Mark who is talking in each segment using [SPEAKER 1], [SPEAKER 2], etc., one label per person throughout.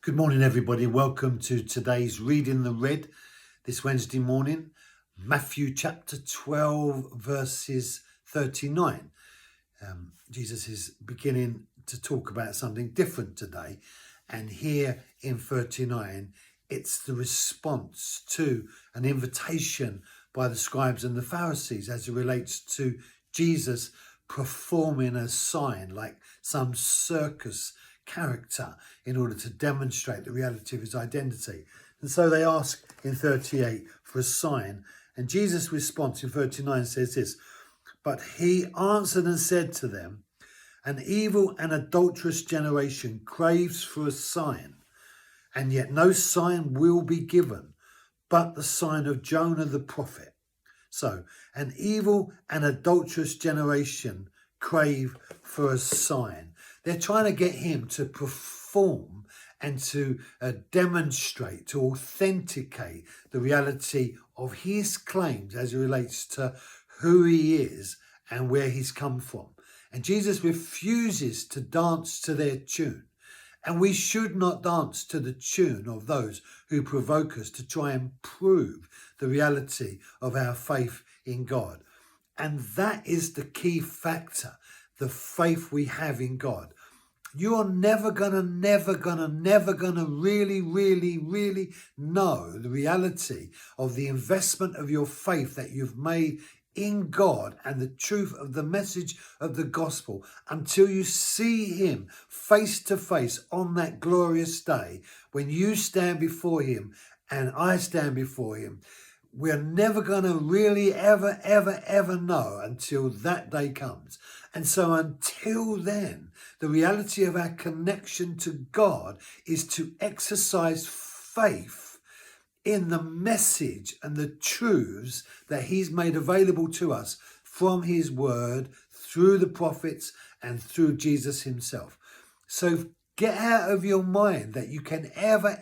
[SPEAKER 1] Good morning, everybody. Welcome to today's Reading the Red this Wednesday morning. Matthew chapter 12, verses 39. Jesus is beginning to talk about something different today. And here in 39, it's the response to an invitation by the scribes and the Pharisees as it relates to Jesus performing a sign like some circus character in order to demonstrate the reality of his identity. And so they ask in 38 for a sign. And Jesus' response in 39 says this: "But he answered and said to them, an evil and adulterous generation craves for a sign, and yet no sign will be given, but the sign of Jonah the prophet." So, an evil and adulterous generation crave for a sign. They're trying to get him to perform and to demonstrate, to authenticate the reality of his claims as it relates to who he is and where he's come from. And Jesus refuses to dance to their tune. And we should not dance to the tune of those who provoke us to try and prove the reality of our faith in God. And that is the key factor, the faith we have in God. You are never gonna really know the reality of the investment of your faith that you've made in God and the truth of the message of the gospel until you see him face to face on that glorious day when you stand before him and I stand before him. We're never going to really ever know until that day comes. And so until then, the reality of our connection to God is to exercise faith in the message and the truths that he's made available to us from his word, through the prophets and through Jesus himself. So get out of your mind that you can ever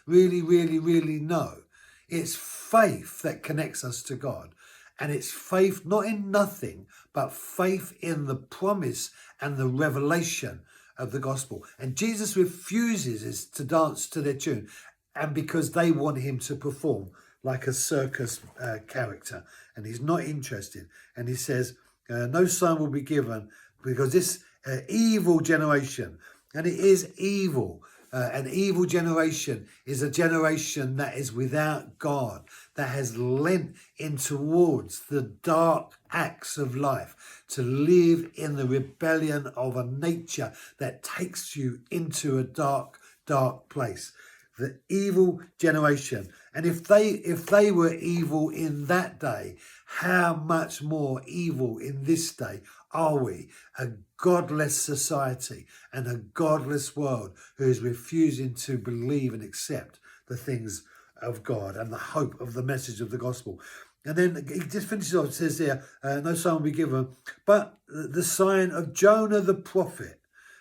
[SPEAKER 1] really know. It's faith that connects us to God. And it's faith not in nothing, but faith in the promise and the revelation of the gospel. And Jesus refuses to dance to their tune, and because they want him to perform like a circus character. And he's not interested. And he says, no sign will be given because this evil generation, and it is evil. An evil generation is a generation that is without God, that has lent in towards the dark acts of life, to live in the rebellion of a nature that takes you into a dark place. The evil generation. And if they were evil in that day, how much more evil in this day are we? A godless society and a godless world who is refusing to believe and accept the things of God and the hope of the message of the gospel. And then he just finishes off, it says there, no sign will be given, but the sign of Jonah the prophet.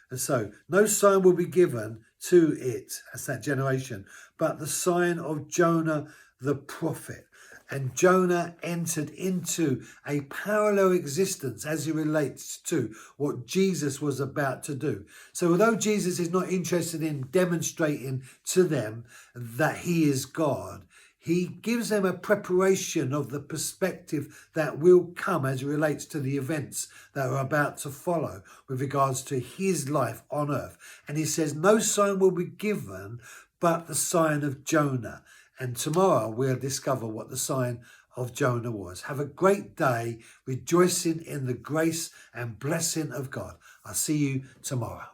[SPEAKER 1] And so no sign will be given to it, as that generation, but the sign of Jonah the prophet. And Jonah entered into a parallel existence as it relates to what Jesus was about to do. So although Jesus is not interested in demonstrating to them that he is God, he gives them a preparation of the perspective that will come as it relates to the events that are about to follow with regards to his life on earth. And he says, no sign will be given but the sign of Jonah. And tomorrow we'll discover what the sign of Jonah was. Have a great day, rejoicing in the grace and blessing of God. I'll see you tomorrow.